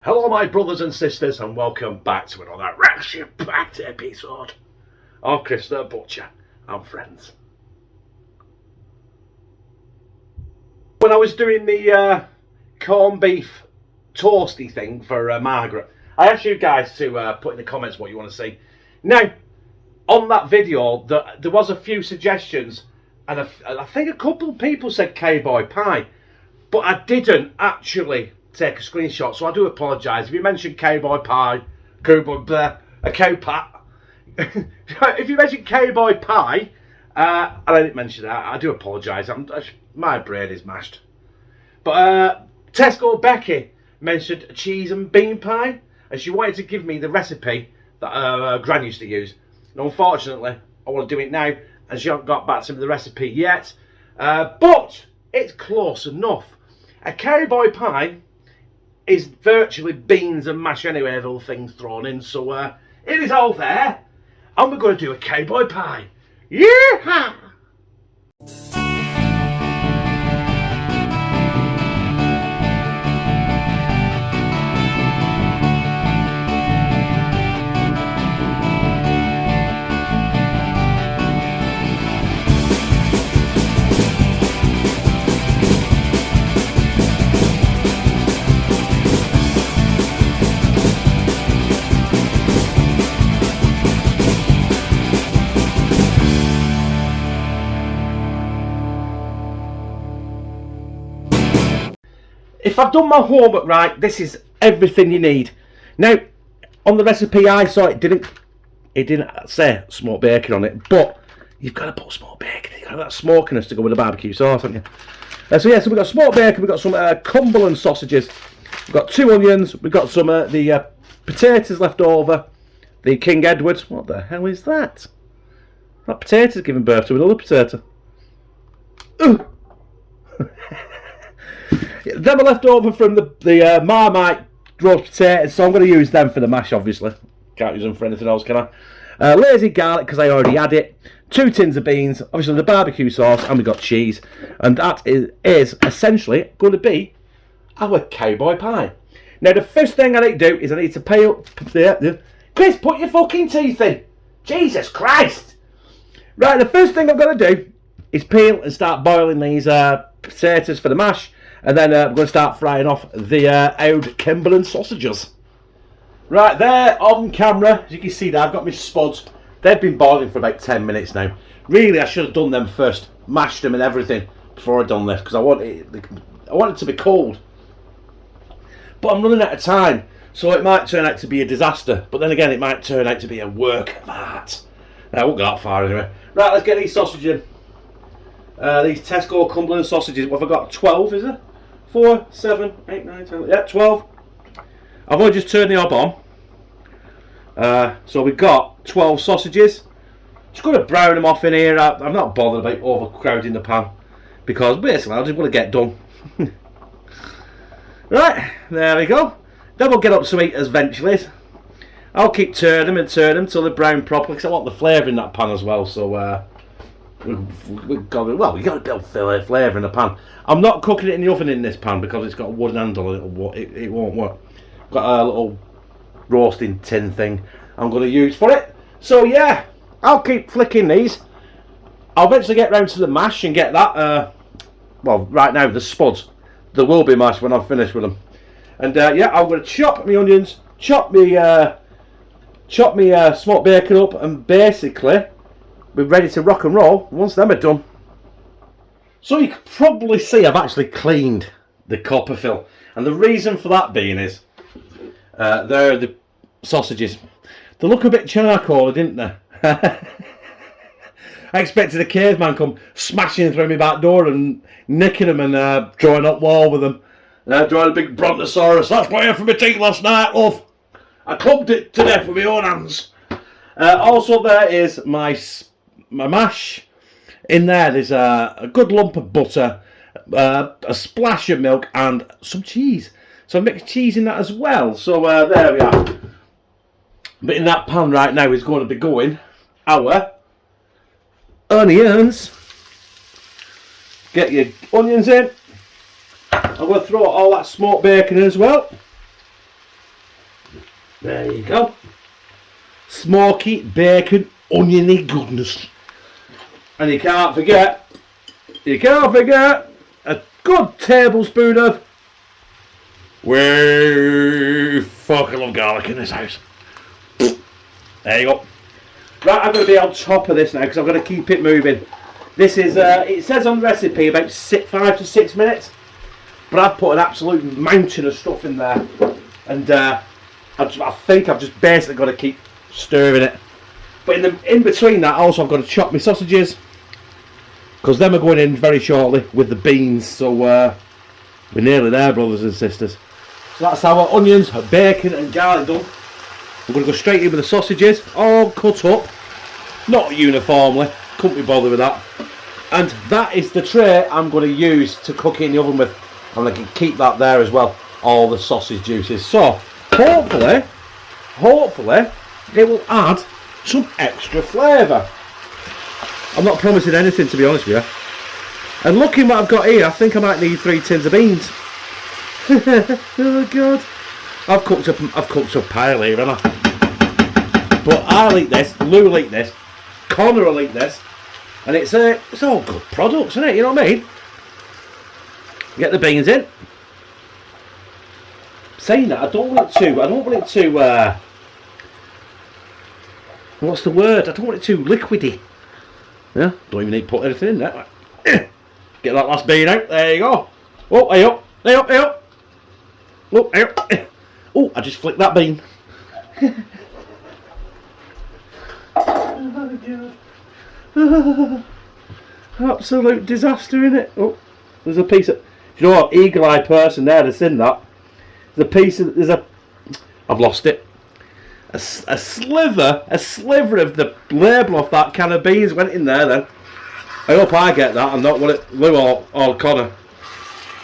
Hello my brothers and sisters and welcome back to another action-packed episode of Chris the Butcher and Friends. When I was doing the corned beef toasty thing for Margaret, I asked you guys to put in the comments what you want to see. Now, on that video, there was a few suggestions and I think a couple of people said Cowboy pie, but I didn't actually take a screenshot, so I do apologise. If you mentioned Cowboy pie, a cow pat, if you mentioned Cowboy pie, and I didn't mention that, I do apologise. My brain is mashed. But Tesco Becky mentioned cheese and bean pie, and she wanted to give me the recipe that Gran used to use. And unfortunately, I want to do it now, and she hasn't got back to me the recipe yet. But it's close enough. A cowboy pie is virtually beans and mash anyway, with all things thrown in. So it is all there, and we're going to do a cowboy pie. Yeah! If I've done my homework right, this is everything you need. Now, on the recipe I saw, it didn't say smoked bacon on it, but you've got to put smoked bacon. You've got that smokiness to go with the barbecue sauce, haven't you? So we've got smoked bacon, we've got some Cumberland sausages, we've got 2 onions, we've got some the potatoes left over, the King Edward. What the hell is that? That potato's giving birth to another potato. Ooh. Them are left over from the Marmite roast potatoes, so I'm going to use them for the mash, obviously. Can't use them for anything else, can I? Lazy garlic, because I already had it. 2 tins of beans, obviously the barbecue sauce, and we've got cheese. And that is essentially going to be our cowboy pie. Now, the first thing I need to do is I need to peel... Chris, put your fucking teeth in! Jesus Christ! Right, the first thing I've got to do is peel and start boiling these potatoes for the mash. And then we're going to start frying off the old Cumberland sausages. Right there, on camera, as you can see there, I've got my spuds. They've been boiling for about 10 minutes now. Really, I should have done them first, mashed them and everything before I'd done this, because I want it to be cold. But I'm running out of time, so it might turn out to be a disaster. But then again, it might turn out to be a work of art. I won't go that far anyway. Right, let's get these sausages in. These Tesco Cumberland sausages, what have I got? 12, is it? 4, 7, 8, 9, 10, yeah, 12. I've only just turned the hob on. So we've got 12 sausages. Just going to brown them off in here. I'm not bothered about overcrowding the pan, because basically I just want to get done. Right, there we go. Then we'll get up some eaters eventually. I'll keep turning them until they're brown properly, because I want the flavour in that pan as well. So we've got to build flavour in the pan. I'm not cooking it in the oven in this pan because it's got a wooden handle and it won't work. Got a little roasting tin thing I'm going to use for it. So yeah, I'll keep flicking these. I'll eventually get round to the mash and get that. Well, right now the spuds. There will be mash when I'm finished with them. And yeah, I'm going to chop my onions, chop my smoked bacon up, and basically we're ready to rock and roll once them are done. So you can probably see I've actually cleaned the copper fill, and the reason for that being is they're the sausages. They look a bit charcoal, didn't they? I expected a caveman come smashing through my back door and nicking them and drawing up wall with them. Drawing a big brontosaurus. That's what I had for my teeth last night, love. I clubbed it to death with my own hands. Also, there is my mash. In there's a good lump of butter, a splash of milk, and some cheese. So I mix cheese in that as well. So there we are. But in that pan right now is going to be going our onions. Get your onions in. I'm going to throw all that smoked bacon in as well. There you go. Smoky, bacon, oniony goodness. And you can't forget a good tablespoon of... We fucking love garlic in this house. There you go. Right, I'm going to be on top of this now because I'm going to keep it moving. This is, it says on the recipe about 5 to 6 minutes. But I've put an absolute mountain of stuff in there. And I think I've just basically got to keep stirring it. But in between that, also I've got to chop my sausages. Because them are going in very shortly with the beans. So we're nearly there, brothers and sisters. So that's our onions, bacon and garlic done. We're going to go straight in with the sausages, all cut up. Not uniformly, couldn't be bothered with that. And that is the tray I'm going to use to cook it in the oven with. And I can keep that there as well, all the sausage juices. So, hopefully, it will add some extra flavour. I'm not promising anything, to be honest with you. And looking what I've got here, I think I might need 3 tins of beans. Oh God! I've cooked up pile here, haven't I? But I'll eat this. Lou will eat this. Connor will eat this, and it's all good products, isn't it? You know what I mean? Get the beans in. Saying that, I don't want it too. What's the word? I don't want it too liquidy. Yeah, don't even need to put anything in there. Get that last bean out. There you go. Oh, hey up, hey up, hey up. Oh, hey up. Oh, I just flicked that bean. Oh my God. Absolute disaster, innit? Oh, there's a piece of... You know what? Eagle-eyed person there that's in that. I've lost it. A sliver of the label off that can of beans went in there then. I hope I get that and not what Lou or Connor.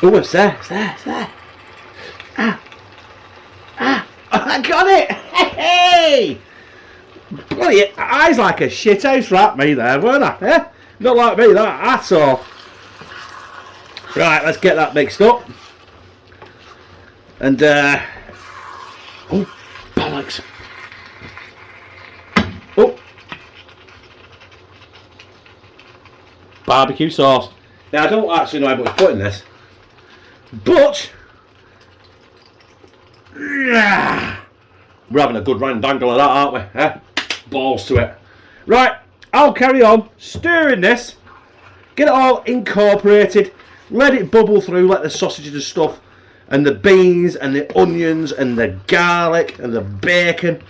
Oh, it's there. I got it! Hey! Bloody eyes like a shit house rat me there, weren't I? Eh? Not like me that at all. Right, let's get that mixed up. And oh, bollocks. Oh, barbecue sauce. Now I don't actually know how much to put in this, but yeah, we're having a good round dangle of that, aren't we? Eh? Balls to it. Right, I'll carry on stirring this, get it all incorporated, let it bubble through, let the sausages and stuff and the beans and the onions and the garlic and the bacon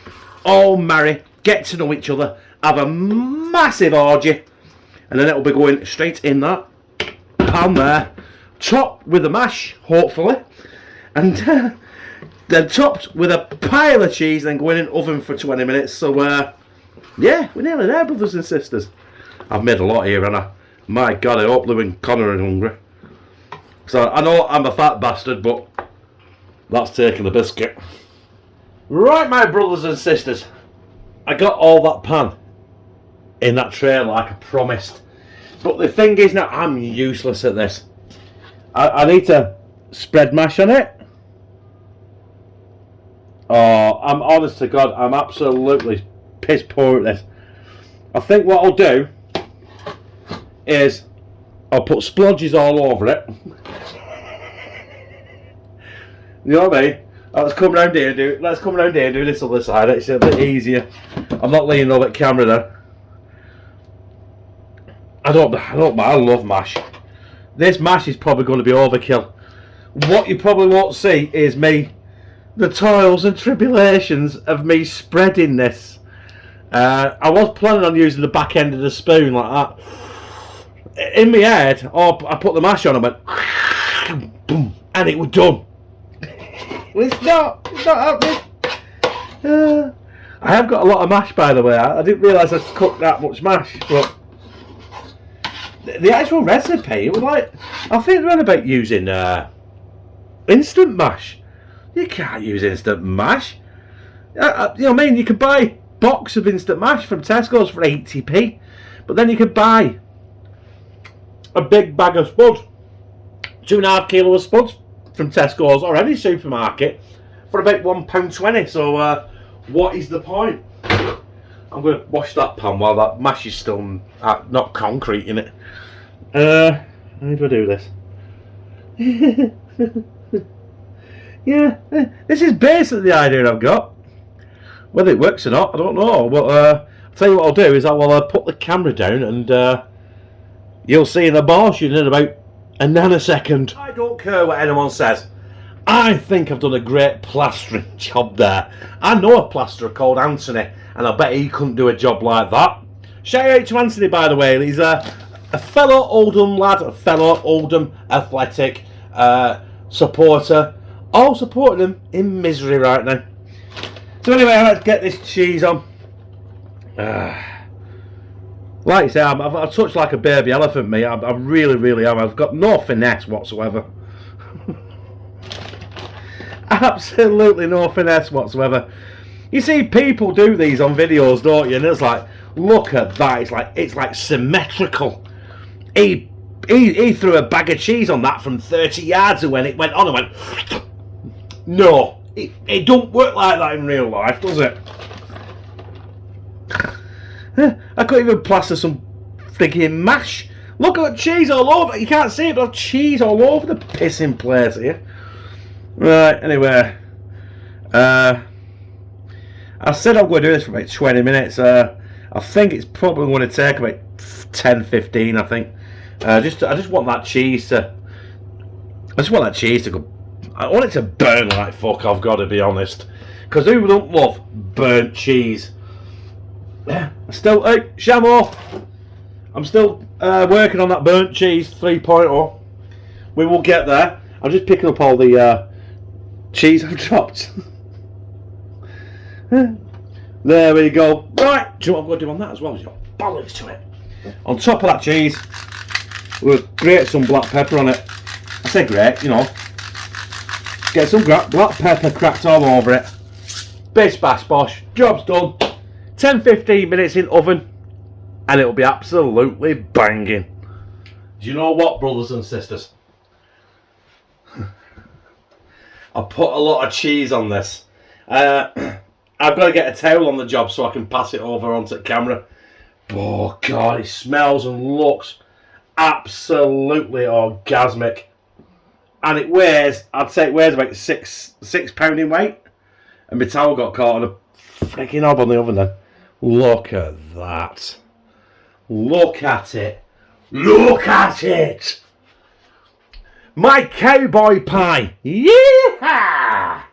all marry, get to know each other, have a massive orgy, and then it'll be going straight in that pan there, topped with the mash, hopefully, and then topped with a pile of cheese, then going in oven for 20 minutes. So yeah, we're nearly there, brothers and sisters. I've made a lot here, haven't I? My God, I hope Lou and Connor are hungry. So I know I'm a fat bastard, but that's taking the biscuit. Right, my brothers and sisters, I got all that pan in that tray like I promised. But the thing is now, I'm useless at this. I need to spread mash on it. Oh, I'm honest to God, I'm absolutely piss poor at this. I think what I'll do is I'll put splodges all over it. You know what I mean? Let's come round here and do this other side. It's a bit easier. I'm not leaning over the camera there. I love mash. This mash is probably going to be overkill. What you probably won't see is the toils and tribulations of me spreading this. I was planning on using the back end of the spoon like that. In my head, I put the mash on and went boom, and it was done. It's not happening. I have got a lot of mash, by the way. I didn't realise I'd cooked that much mash, but the actual recipe, it was like, I think they're on about using instant mash. You can't use instant mash. You know what I mean? You could buy a box of instant mash from Tesco's for 80p, but then you could buy a big bag of spuds, 2.5 kilos of spuds from Tesco's or any supermarket for about £1.20. So what is the point? I'm going to wash that pan while that mash is still not concrete in it. How do I do this? Yeah, this is basically the idea I've got. Whether it works or not, I don't know. But I'll tell you what I'll do is I will put the camera down and you'll see an abortion in about a nanosecond. I don't care what anyone says. I think I've done a great plastering job there. I know a plasterer called Anthony, and I bet he couldn't do a job like that. Shout out to Anthony, by the way. He's a fellow Oldham lad, a fellow Oldham athletic supporter. All supporting him in misery right now. So anyway, let's get this cheese on. Like you say, I've touched like a baby elephant, mate. I really, really am. I've got no finesse whatsoever. Absolutely no finesse whatsoever. You see people do these on videos, don't you? And it's like, look at that. It's like symmetrical. He threw a bag of cheese on that from 30 yards and when it went on and went. No, it don't work like that in real life, does it? I couldn't even plaster some freaking mash. Look at cheese all over. You can't see it, but cheese all over the pissing place here. Right, anyway. I said I'm going to do this for about 20 minutes. I think it's probably going to take about 10-15, I think. I just want that cheese to... go... I want it to burn like fuck, I've got to be honest. Because who don't love burnt cheese? Yeah, still... Hey, Shamo! I'm still working on that burnt cheese 3.0. We will get there. I'm just picking up all the cheese I've dropped. There we go. Right, do you know what I'm going to do on that as well? Is your bollocks to it. On top of that cheese, we'll grate some black pepper on it. I say grate, you know. Get some black pepper cracked all over it. Bish bash bosh. Job's done. 10-15 minutes in oven, and it'll be absolutely banging. Do you know what, brothers and sisters? I put a lot of cheese on this. I've got to get a towel on the job so I can pass it over onto the camera. Oh God, it smells and looks absolutely orgasmic. And it weighs, I'd say it weighs about six pound in weight. And my towel got caught on a freaking knob on the oven then. Look at that. Look at it. Look at it. My cowboy pie. Yeah.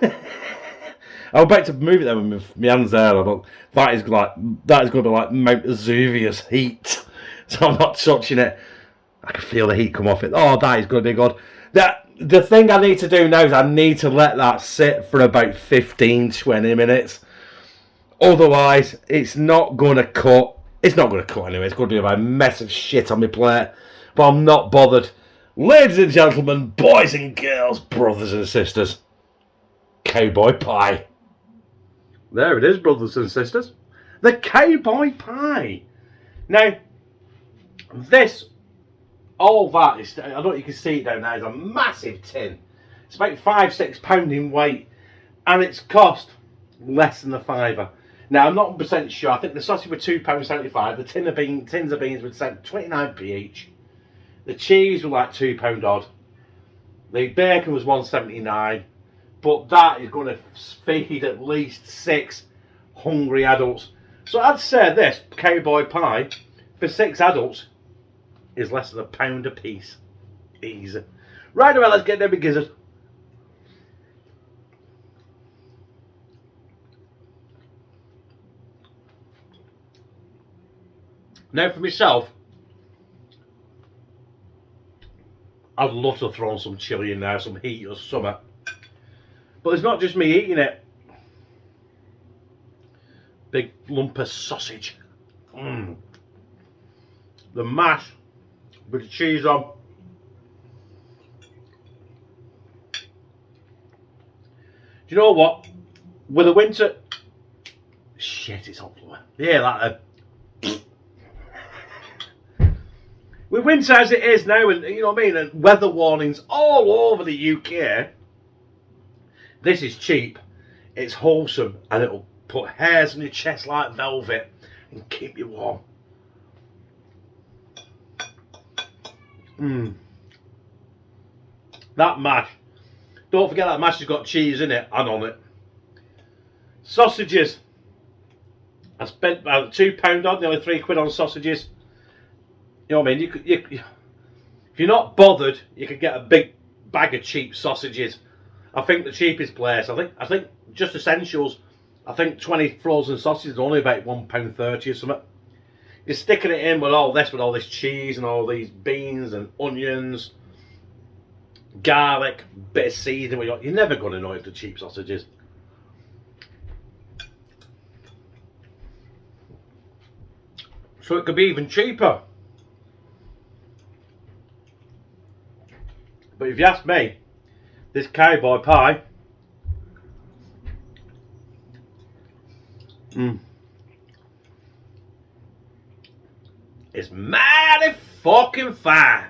I'm about to move it there with my hands there, but that is going to be like Mount Vesuvius heat. So I'm not touching it. I can feel the heat come off it. Oh, that is going to be good. The thing I need to do now is I need to let that sit for about 15-20 minutes. Otherwise, it's not going to cut. It's not going to cut anyway. It's going to be a mess of shit on my plate. But I'm not bothered. Ladies and gentlemen, boys and girls, brothers and sisters, cowboy pie. There it is, brothers and sisters. The cowboy pie. Now, all that is, I don't know if you can see it down there, is a massive tin. It's about 5-6 pound in weight, and it's cost less than a £5. Now, I'm not 100% sure. I think the sausage were £2.75. The tins of beans were 29p each. The cheese were like £2 odd. The bacon was £1.79. But that is going to feed at least 6 hungry adults. So I'd say this cowboy pie for 6 adults is less than £1 a piece. Easy. Right away, let's get them gizzard. Now for myself, I'd love to throw some chilli in there, some heat or something. But it's not just me eating it. Big lump of sausage. The mash with the cheese on. Do you know what? With the winter... Shit, it's hot floor. Yeah, that... With winter as it is now, and you know what I mean, and weather warnings all over the UK, this is cheap It's wholesome, and it'll put hairs on your chest like velvet and keep you warm. That mash. Don't forget that mash has got cheese in it and on it. Sausages. I spent about £2 on, nearly £3 on sausages. You know what I mean? If you're not bothered, you could get a big bag of cheap sausages. I think the cheapest place, I think just essentials, I think 20 frozen sausages is only about £1.30 or something. You're sticking it in with all this cheese and all these beans and onions, garlic, bit of seasoning. You're never going to know it's the cheap sausages. So it could be even cheaper. But if you ask me, this cowboy pie, is mighty fucking fine.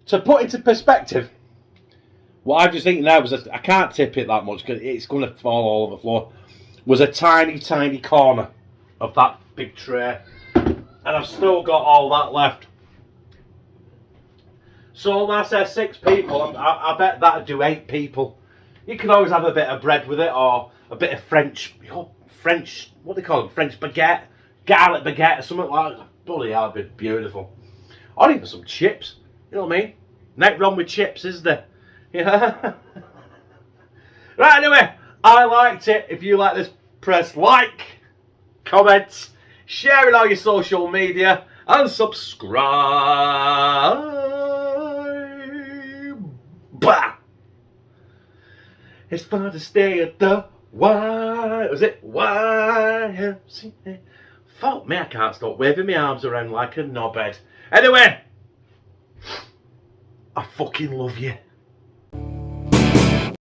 To put into perspective, what I've just eaten now was, I can't tip it that much because it's going to fall all over the floor, was a tiny corner of that big tray. And I've still got all that left. So when I say 6 people, I bet that'd do 8 people. You can always have a bit of bread with it, or a bit of French, what do they call it? French baguette, garlic baguette, or something like that. Bloody hell, it'd be beautiful. Or even some chips. You know what I mean? Nothing wrong with chips, is there? Yeah. Right, anyway, I liked it. If you like this, press like, comments, share it on your social media, and subscribe. Bah! It's fun to stay at the YMCA. Fuck me, I can't stop waving my arms around like a knobhead. Anyway, I fucking love you.